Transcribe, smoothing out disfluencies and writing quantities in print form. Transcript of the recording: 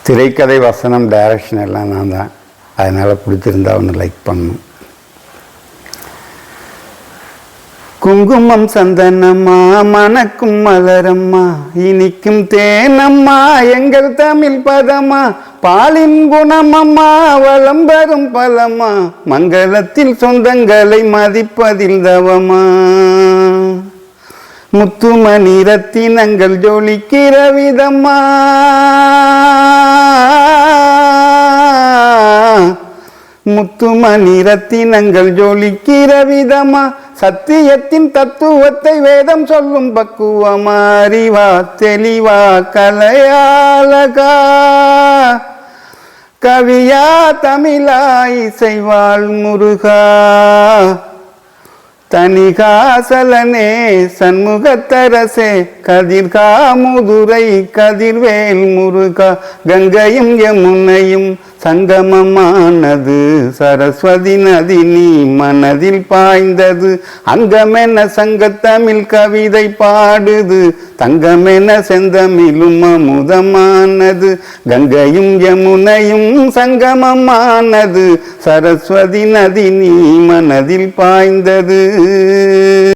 திரைக்கதை வசனம் டைரக்ஷன் எல்லாம் நான் தான். அதனால் பிடிச்சிருந்தா ஒன்று லைக் பண்ணணும். குங்குமம் சந்தனம்மா மணக்கும் மலரம்மா இனிக்கும் தேனம்மா எங்கள் தமிழ் பதம்மா பாலின் குணமம்மா வளம் வரும் பலம்மா மங்களத்தில் சொந்தங்களை மதிப்பதில் தவமா முத்துமணி ரத்தினங்கள் ஜொலிக்கிற விதம்மா முத்துமணி ரத்தினங்கள் ஜொலிக்கிற விதமா சத்தியத்தின் தத்துவத்தை வேதம் சொல்லும் பக்குவமா அறிவா தெளிவா கலையாலகா கவியா தமிழா இசைவாள் முருகா தனிகாசலனே சண்முகத்தரசே கதிர்காமுதுரை கதிர்வேல் முருகா கங்கையும் யமுனையும் சங்கமமானது சரஸ்வதி நதி நீ மனதில் பாய்ந்தது அங்கமென சங்கத்தமிழ் கவிதை பாடுது தங்கமென செந்தமிழும் அமுதமானது கங்கையும் யமுனையும் சங்கமமானது சரஸ்வதி நதி நீ மனதில் பாய்ந்தது.